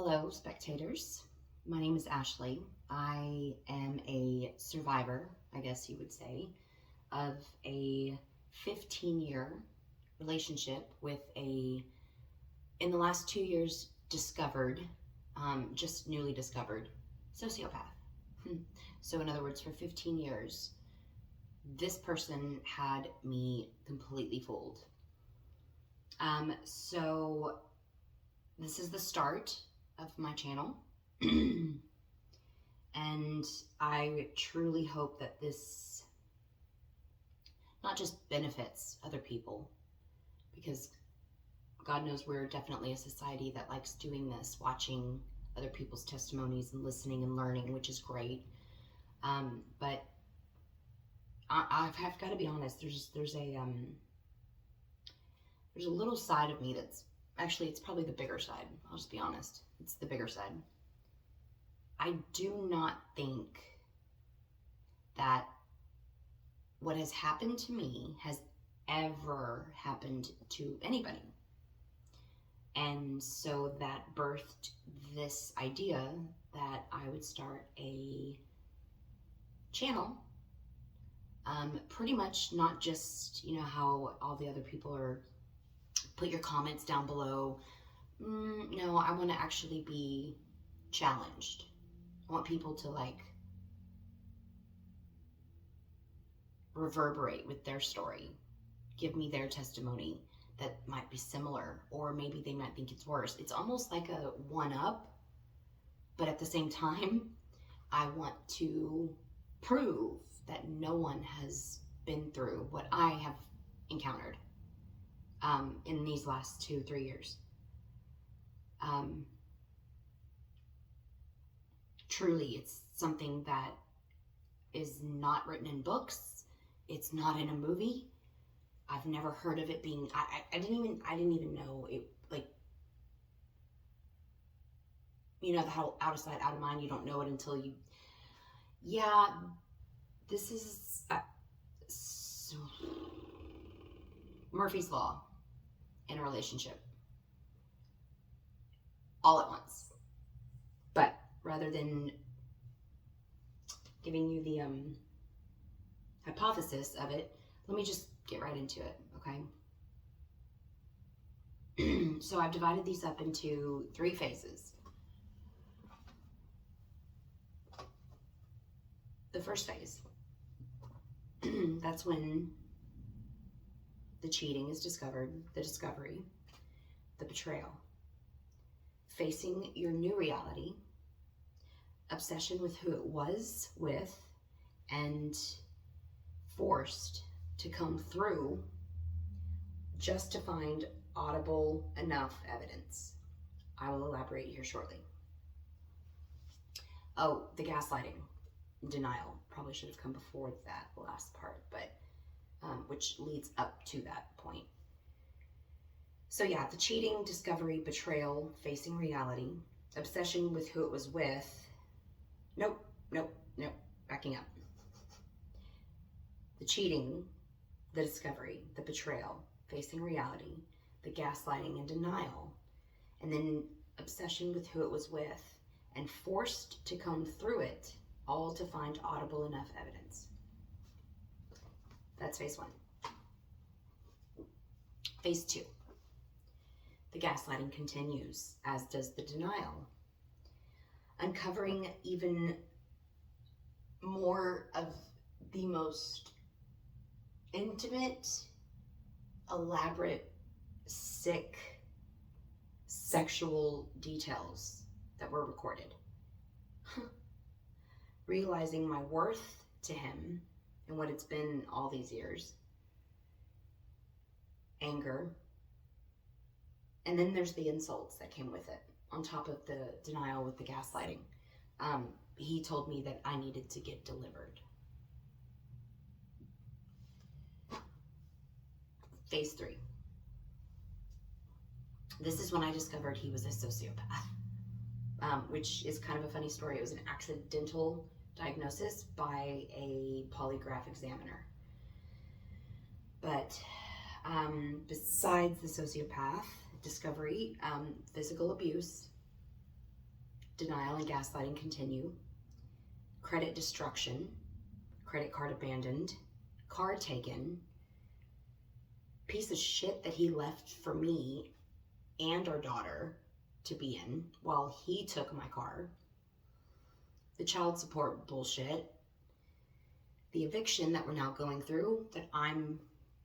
Hello, spectators. My name is Ashley. I am a survivor, I guess you would say, of a 15-year relationship with in the last 2 years, discovered, just newly discovered, sociopath. So, in other words, for 15 years, this person had me completely fooled. So, this is the start of my channel. And I truly hope that this not just benefits other people, because God knows we're definitely a society that likes doing this, watching other people's testimonies and listening and learning, which is great. But I've got to be honest. There's a little side of me that's actually, it's probably the bigger side. I'll just be honest. It's the bigger side. I do not think that what has happened to me has ever happened to anybody. And so that birthed this idea that I would start a channel. Pretty much not just, how all the other people are, put your comments down below. No, I want to actually be challenged. I want people to reverberate with their story, give me their testimony that might be similar, or maybe they might think it's worse. It's almost like a one-up, but at the same time, I want to prove that no one has been through what I have encountered in these last 2-3 years. Truly, it's something that is not written in books. It's not in a movie. I've never heard of it being. I didn't even know it. The whole out of sight, out of mind. You don't know it until you. Yeah, this is Murphy's Law in a relationship, all at once. But rather than giving you the hypothesis of it, let me just get right into it, okay? So I've divided these up into 3 phases. The first phase, that's when the cheating is discovered, the discovery, the betrayal, facing your new reality, obsession with who it was with, and forced to come through just to find audible enough evidence. I will elaborate here shortly. Oh, the gaslighting, denial, probably should have come before that last part, but which leads up to that point. So yeah, the cheating, discovery, betrayal, facing reality, obsession with who it was with. Nope, backing up. The cheating, the discovery, the betrayal, facing reality, the gaslighting and denial, and then obsession with who it was with, and forced to come through it, all to find audible enough evidence. That's phase 1. Phase 2. The gaslighting continues, as does the denial, uncovering even more of the most intimate, elaborate, sick, sexual details that were recorded. Realizing my worth to him and what it's been all these years. Anger. And then there's the insults that came with it, on top of the denial with the gaslighting. He told me that I needed to get delivered. Phase 3. This is when I discovered he was a sociopath, which is kind of a funny story. It was an accidental diagnosis by a polygraph examiner. But besides the sociopath discovery, physical abuse, denial and gaslighting continue, credit destruction, credit card abandoned, car taken, piece of shit that he left for me and our daughter to be in while he took my car, the child support bullshit, the eviction that we're now going through that I'm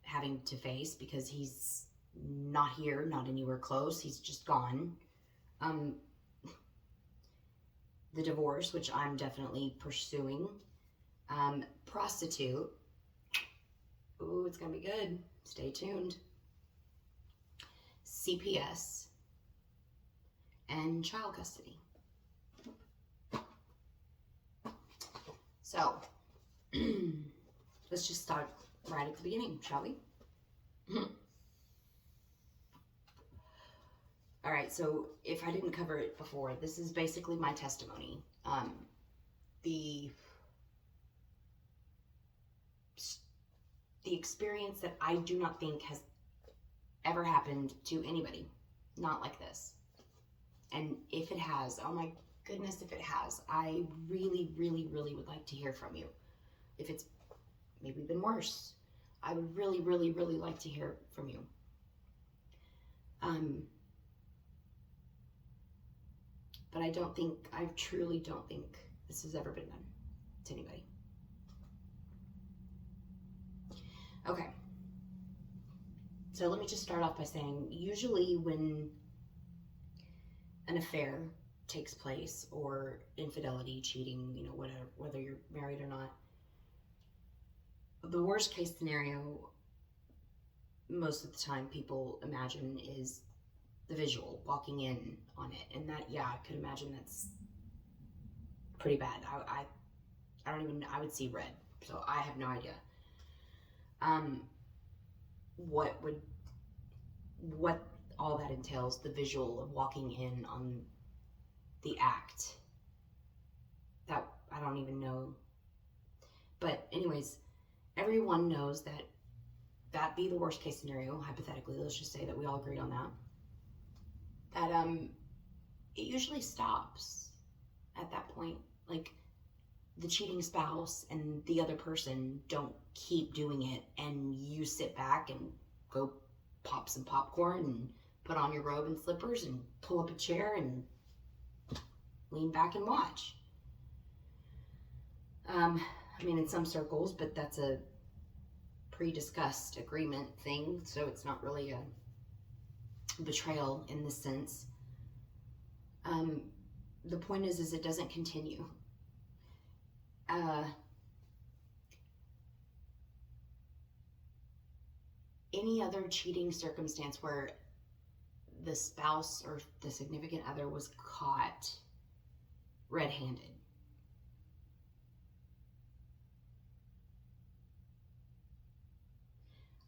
having to face because he's not here, not anywhere close, he's just gone. The divorce, which I'm definitely pursuing. Prostitute. Ooh, it's gonna be good. Stay tuned. CPS. And child custody. So, let's just start right at the beginning, shall we? All right, so if I didn't cover it before, this is basically my testimony. The experience that I do not think has ever happened to anybody, not like this. And if it has, oh my goodness, if it has, I really, really, really would like to hear from you. If it's maybe been worse, I would really, really, really like to hear from you. But I truly don't think this has ever been done to anybody. Okay. So let me just start off by saying, usually when an affair takes place, or infidelity, cheating, you know, whatever, whether you're married or not, the worst case scenario most of the time people imagine is the visual, walking in on it. And that, yeah, I could imagine that's pretty bad. I don't even, I would see red. So I have no idea. What all that entails, the visual of walking in on the act. That, I don't even know. But anyways, everyone knows that that'd be the worst case scenario, hypothetically. Let's just say that we all agreed on that. That it usually stops at that point. Like, the cheating spouse and the other person don't keep doing it, and you sit back and go pop some popcorn and put on your robe and slippers and pull up a chair and lean back and watch. I mean, in some circles, but that's a pre-discussed agreement thing, so it's not really a betrayal in this sense. The point is it doesn't continue. Any other cheating circumstance where the spouse or the significant other was caught red-handed,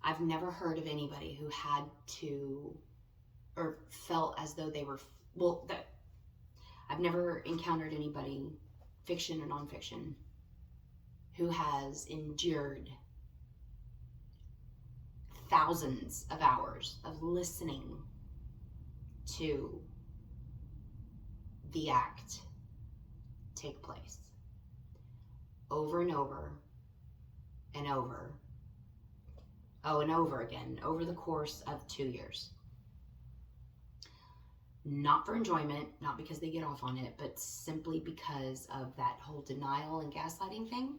I've never heard of anybody who had to, or felt as though they were, I've never encountered anybody, fiction or nonfiction, who has endured thousands of hours of listening to the act take place over and over and over, and over again, over the course of 2 years. Not for enjoyment, not because they get off on it, but simply because of that whole denial and gaslighting thing.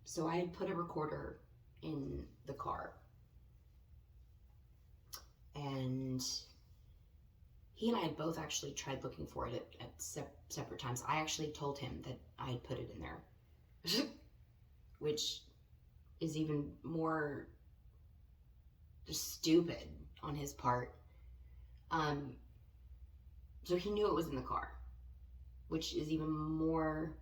So I had put a recorder in the car, and he and I had both actually tried looking for it at separate times. I actually told him that I had put it in there, which is even more just stupid on his part. So he knew it was in the car, which is even more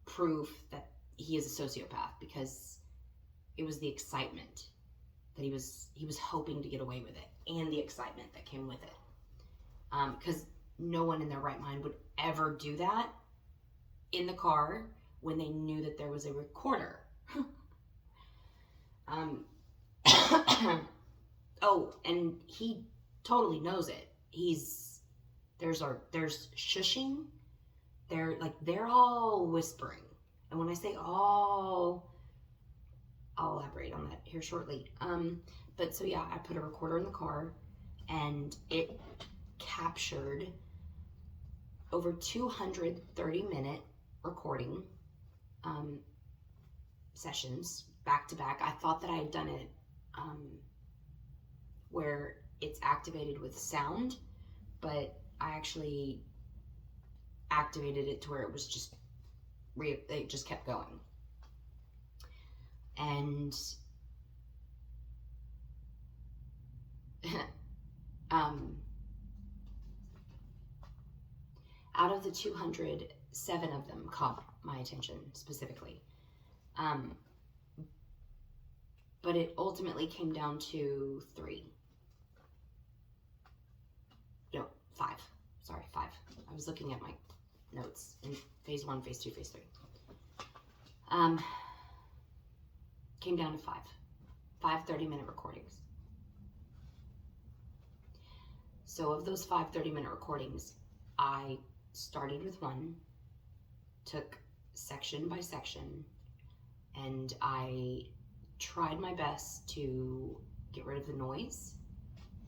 proof that he is a sociopath, because it was the excitement that he was hoping to get away with it, and the excitement that came with it. Because no one in their right mind would ever do that in the car when they knew that there was a recorder. Oh, and he totally knows it. There's shushing. They're all whispering. And when I say all, I'll elaborate on that here shortly. But so yeah, I put a recorder in the car, and it captured over 230-minute recording sessions back to back. I thought that I had done it where it's activated with sound, but I actually activated it to where it was just it just kept going. And out of the 200, 7 of them caught my attention specifically. But it ultimately came down to 3. No, 5. Sorry, 5. I was looking at my notes in phase 1, phase 2, phase 3. Came down to 5. 5 30-minute recordings. So of those 5 30-minute recordings, I started with 1, took section by section, and I tried my best to get rid of the noise,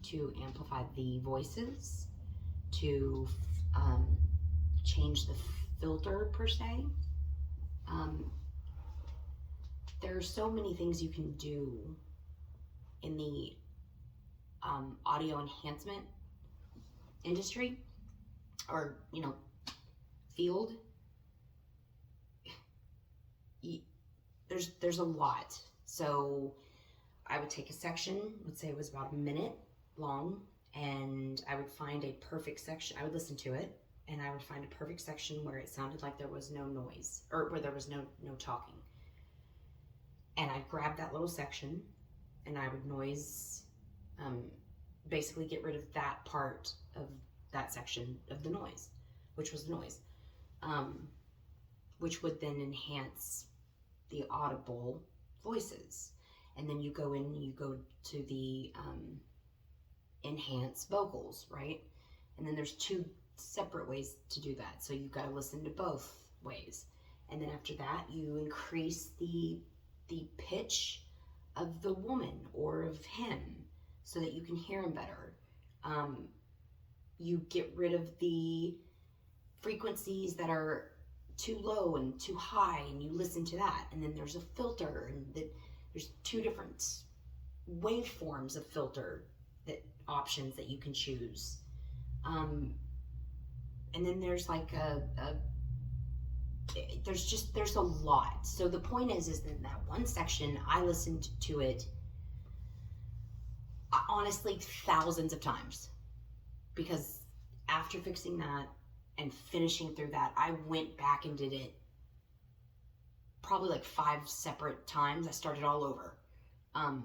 to amplify the voices, to change the filter per se. There are so many things you can do in the audio enhancement industry, or field. There's a lot. So I would take a section, let's say it was about a minute long, and I would find a perfect section. I would listen to it, and I would find a perfect section where it sounded like there was no noise, or where there was no talking. And I'd grab that little section, and I would basically get rid of that part of that section of the noise, which was noise, which would then enhance the audible voices. And then you go in and you go to the enhance vocals, right? And then there's 2 separate ways to do that. So you've got to listen to both ways. And then after that, you increase the pitch of the woman or of him so that you can hear him better. You get rid of the frequencies that are too low and too high, and you listen to that. And then there's a filter, and there's 2 different waveforms of filter options that you can choose. And then there's like there's a lot. So the point is in that one section, I listened to it honestly thousands of times, because after fixing that and finishing through that, I went back and did it probably like 5 separate times. I started all over.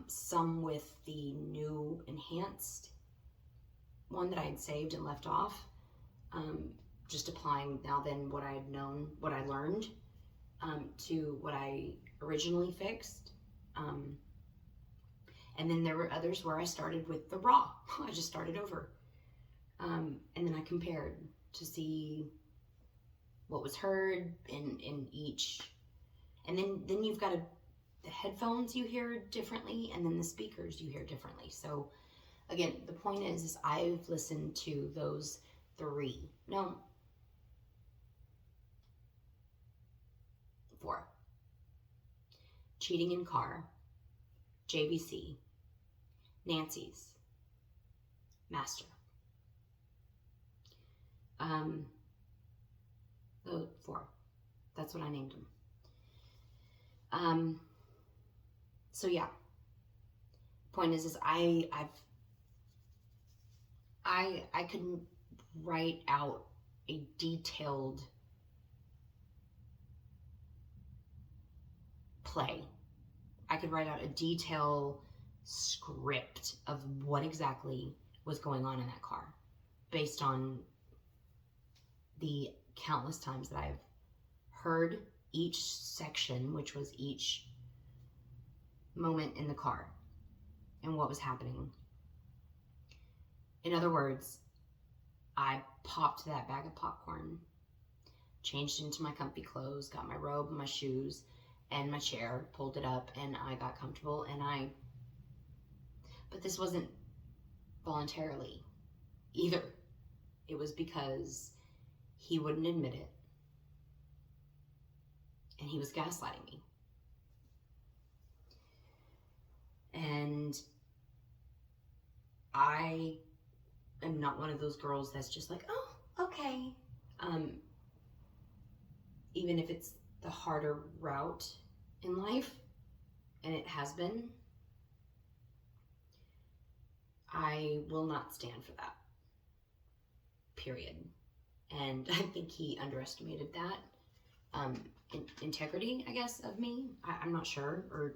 Some with the new enhanced one that I had saved and left off. Just applying now then what I had known, what I learned, to what I originally fixed. And then there were others where I started with the raw. I just started over. And then I compared to see what was heard in each. And then you've got the headphones you hear differently, and then the speakers you hear differently. So again, the point is I've listened to those 3. No. 4. Cheating in Car, JVC, Nancy's, Master. 4. That's what I named them. So yeah. Point is I couldn't write out a detailed play. I could write out a detailed script of what exactly was going on in that car based on the countless times that I've heard each section, which was each moment in the car and what was happening. In other words, I popped that bag of popcorn, changed into my comfy clothes, got my robe and my shoes and my chair, pulled it up, and I got comfortable, but this wasn't voluntarily either. It was because he wouldn't admit it, and he was gaslighting me. And I am not one of those girls that's just like, oh, okay. Even if it's the harder route in life, and it has been, I will not stand for that, period. And I think he underestimated that integrity, I guess, of me. I'm not sure, or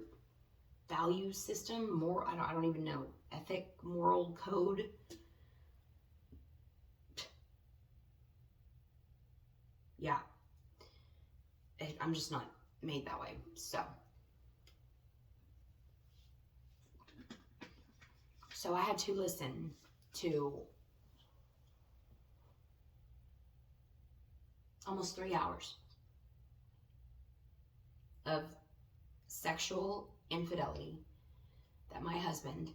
value system, I don't even know, ethic, moral code. Yeah, I'm just not made that way. So I had to listen to almost 3 hours of sexual infidelity that my husband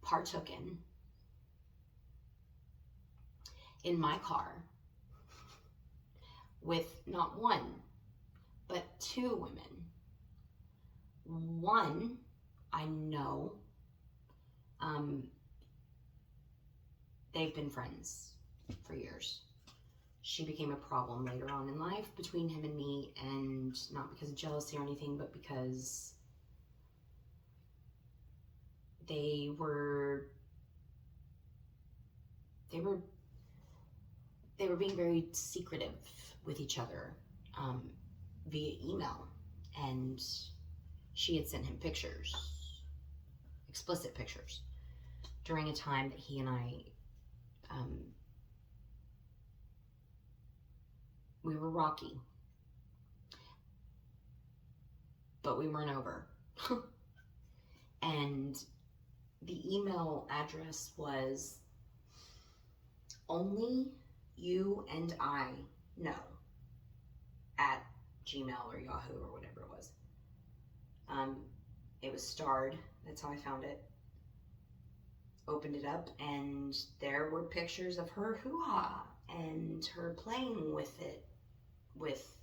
partook in my car with not one, but 2 women. One, I know, they've been friends for years. She became a problem later on in life between him and me, and not because of jealousy or anything, but because they were being very secretive with each other via email, and she had sent him pictures, explicit pictures, during a time that he and I we were rocky, but we weren't over. And the email address was only you and I know at Gmail or Yahoo or whatever it was. It was starred. That's how I found it. Opened it up, and there were pictures of her hoo-ha and her playing with it, with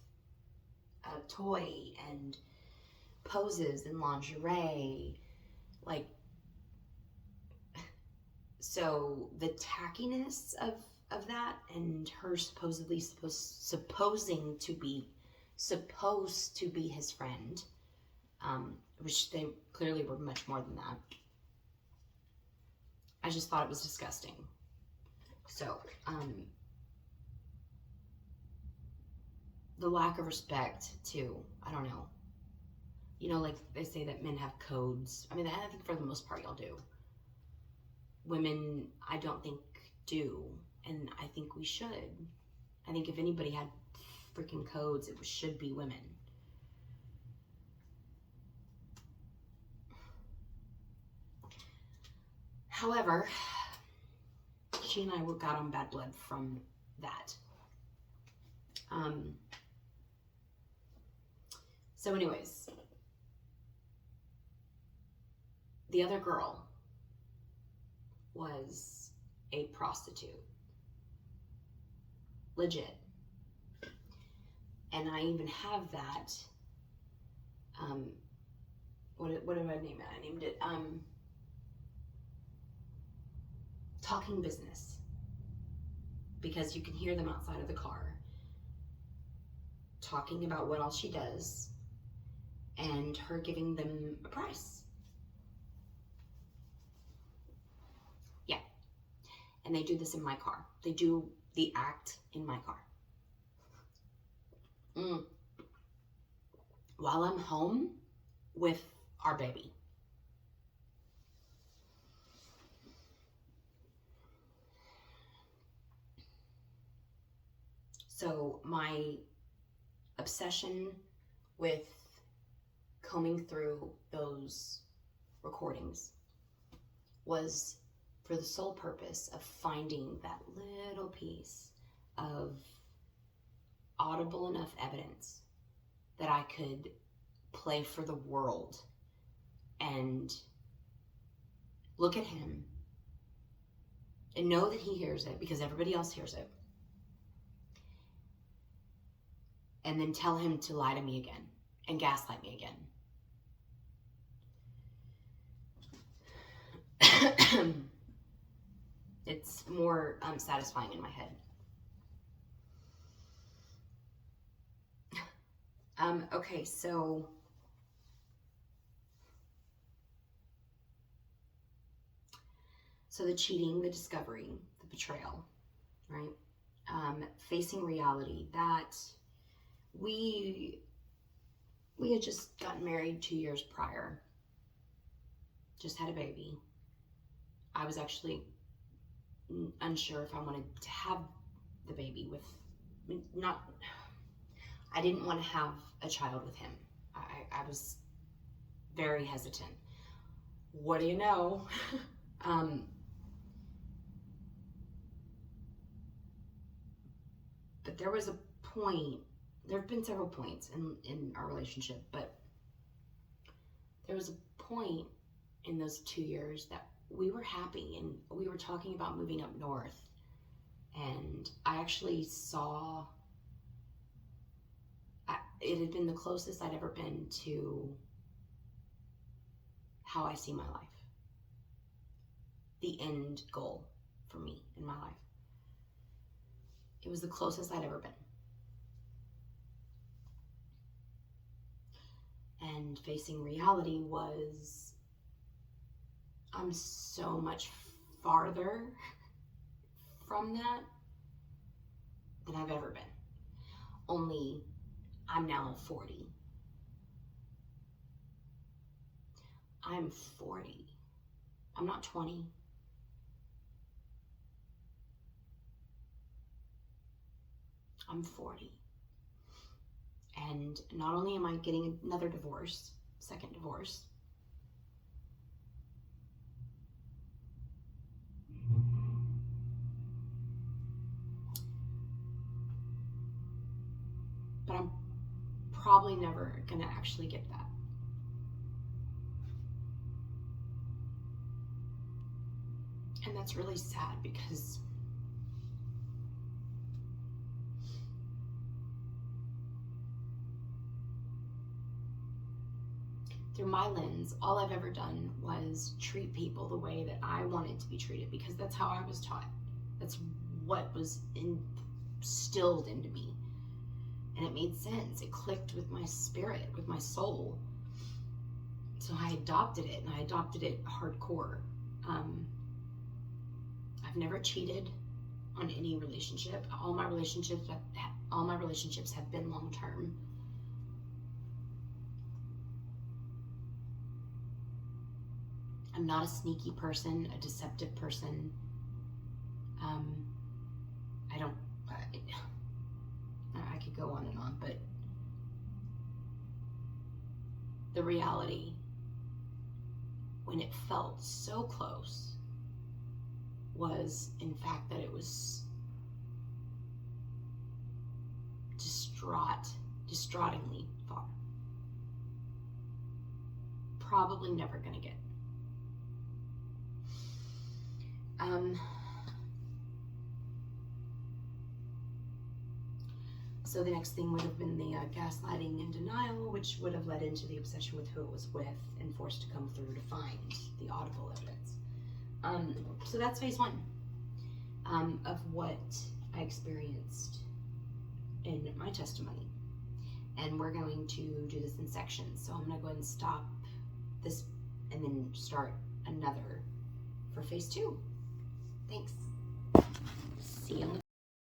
a toy, and poses in lingerie. Like, so the tackiness of that, and her supposed to be his friend, which they clearly were much more than that. I just thought it was disgusting. So, the lack of respect too, I don't know. You know, like they say that men have codes. I mean, I think for the most part y'all do. Women, I don't think do, and I think we should. I think if anybody had freaking codes, it should be women. However, she and I got on bad blood from that. So anyways, the other girl was a prostitute. Legit. And I even have that, what did I name it? I named it, Talking Business. Because you can hear them outside of the car talking about what all she does and her giving them a price. Yeah. And they do this in my car. They do the act in my car. While I'm home with our baby. So my obsession with combing through those recordings was for the sole purpose of finding that little piece of audible enough evidence that I could play for the world and look at him and know that he hears it because everybody else hears it, and then tell him to lie to me again and gaslight me again. It's more satisfying in my head. Okay, so the cheating, the discovery, the betrayal, right? Facing reality that we had just gotten married 2 years prior, just had a baby. I was actually unsure if I wanted to have the baby with, I didn't want to have a child with him. I was very hesitant. What do you know? But there was a point, there have been several points in our relationship, but there was a point in those 2 years that we were happy and we were talking about moving up north. And I actually saw, it had been the closest I'd ever been to how I see my life. The end goal for me in my life. It was the closest I'd ever been. And facing reality was, I'm so much farther from that than I've ever been. Only I'm now 40. I'm 40. I'm not 20. I'm 40. And not only am I getting another divorce, second divorce, but I'm probably never gonna actually get that. And that's really sad because through my lens, all I've ever done was treat people the way that I wanted to be treated because that's how I was taught. That's what was instilled into me. And it made sense. It clicked with my spirit, with my soul. So I adopted it, and I adopted it hardcore. I've never cheated on any relationship. All my relationships have been long-term. I'm not a sneaky person, a deceptive person. I could go on and on, but the reality, when it felt so close, was in fact that it was distraughtingly far. Probably never gonna get. So the next thing would have been the gaslighting and denial, which would have led into the obsession with who it was with and forced to come through to find the audible evidence. So that's phase one of what I experienced in my testimony. And we're going to do this in sections. So I'm going to go ahead and stop this and then start another for phase two. Thanks. See you.